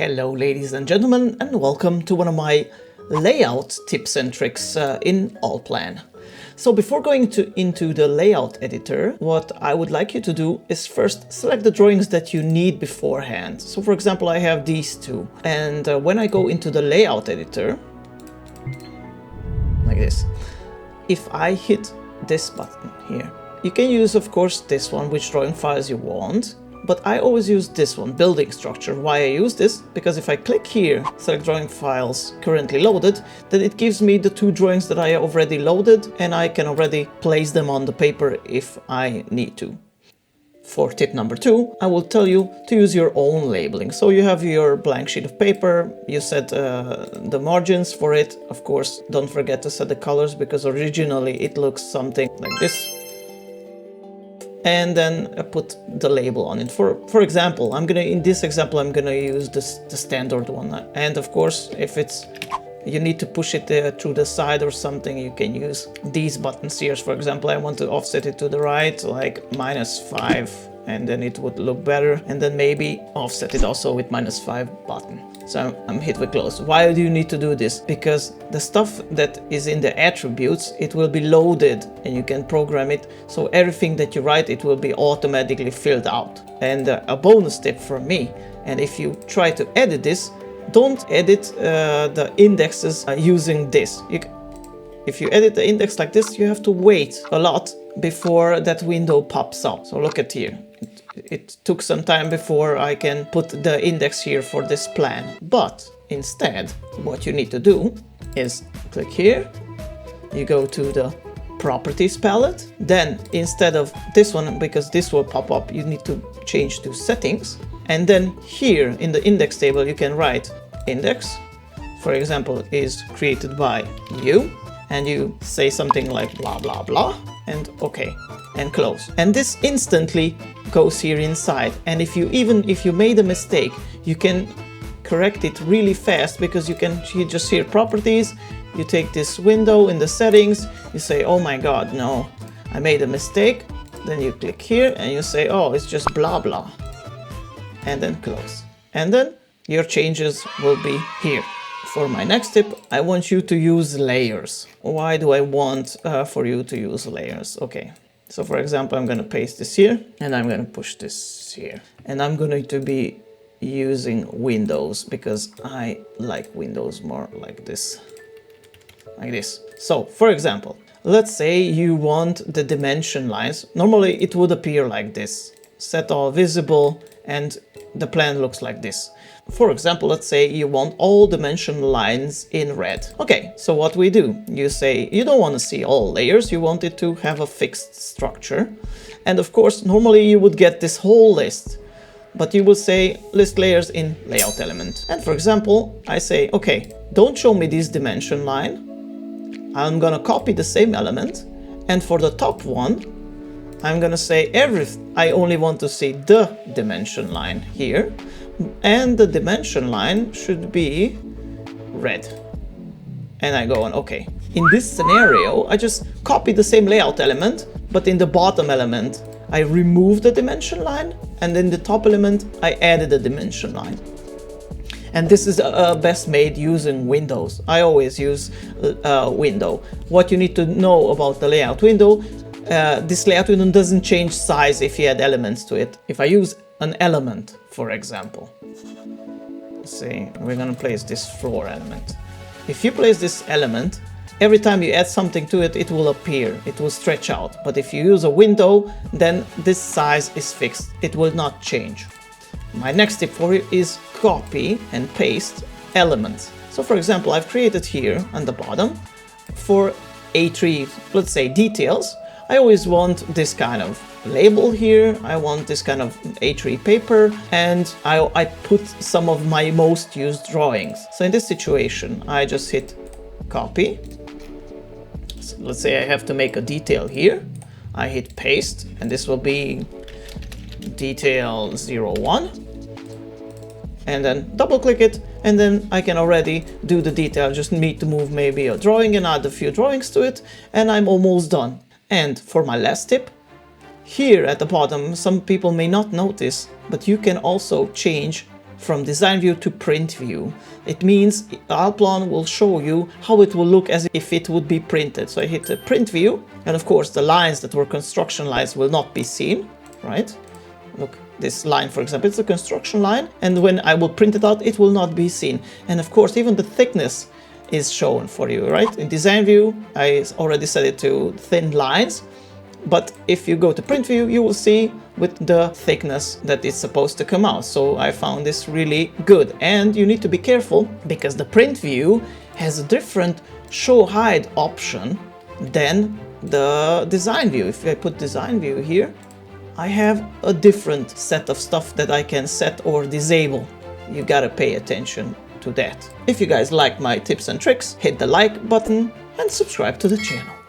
Hello ladies and gentlemen, and welcome to one of my layout tips and tricks in Allplan. So before going into the layout editor, what I would like you to do is first select the drawings that you need beforehand. So for example, I have these two, and when I go into the layout editor, like this, if I hit this button here, you can use of course this one, which drawing files you want. But I always use this one, building structure. Why I use this? Because if I click here, select drawing files currently loaded, then it gives me the two drawings that I already loaded, and I can already place them on the paper if I need to. For tip number 2, I will tell you to use your own labeling. So you have your blank sheet of paper, you set the margins for it. Of course, don't forget to set the colors, because originally it looks something like this. And then put the label on it. For example, in this example I'm gonna use the standard one. And of course, if you need to push it to the side or something, you can use these buttons here. For example, I want to offset it to the right, like -5, and then it would look better. And then maybe offset it also with -5 button. So I'm hit with close. Why do you need to do this? Because the stuff that is in the attributes, it will be loaded and you can program it. So everything that you write, it will be automatically filled out. And a bonus tip from me, and if you try to edit this, don't edit the indexes using this. If you edit the index like this, you have to wait a lot before that window pops up. So look at here. It took some time before I can put the index here for this plan. But instead, what you need to do is click here, you go to the properties palette, then instead of this one, because this will pop up, you need to change to settings, and then here in the index table you can write index, for example, is created by you, and you say something like blah blah blah, and okay, and close. And this instantly goes here inside, and if you made a mistake, you can correct it really fast, because you just hear properties, you take this window in the settings, you say, oh my god, no, I made a mistake, then you click here and you say, oh, it's just blah blah, and then close, and then your changes will be here. For my next tip, I want you to use layers. Why do I want for you to use layers? Okay. So for example, I'm going to paste this here, and I'm going to push this here. And I'm going to be using windows, because I like windows more like this. Like this. So for example, let's say you want the dimension lines. Normally it would appear like this. Set all visible, and the plan looks like this. For example, let's say you want all dimension lines in red. Okay, so what we do, you say you don't want to see all layers, you want it to have a fixed structure. And of course, normally you would get this whole list, but you will say list layers in layout element. And for example, I say, okay, don't show me this dimension line. I'm gonna copy the same element, and for the top one, I'm gonna say I only want to see the dimension line here, and the dimension line should be red. And I go on okay. In this scenario, I just copy the same layout element, but in the bottom element, I remove the dimension line, and in the top element, I added a dimension line. And this is best made using windows. I always use window. What you need to know about the layout window, this layout window doesn't change size if you add elements to it. If I use an element, for example, let's say we're gonna place this floor element. If you place this element, every time you add something to it, it will appear, it will stretch out. But if you use a window, then this size is fixed, it will not change. My next tip for you is copy and paste elements. So for example, I've created here on the bottom for A3, let's say details. I always want this kind of label here, I want this kind of A3 paper, and I put some of my most used drawings. So in this situation, I just hit copy. So let's say I have to make a detail here. I hit paste, and this will be detail 01. And then double click it, and then I can already do the detail. I just need to move maybe a drawing and add a few drawings to it, and I'm almost done. And for my last tip, here at the bottom, some people may not notice, but you can also change from design view to print view. It means Allplan will show you how it will look as if it would be printed. So I hit the print view, and of course the lines that were construction lines will not be seen, right? Look, this line, for example, it's a construction line, and when I will print it out, it will not be seen. And of course, even the thickness is shown for you, right? In design view, I already set it to thin lines, but if you go to print view, you will see with the thickness that it's supposed to come out. So I found this really good. And you need to be careful because the print view has a different show hide option than the design view. If I put design view here, I have a different set of stuff that I can set or disable. You gotta pay attention to that. If you guys like my tips and tricks, hit the like button and subscribe to the channel.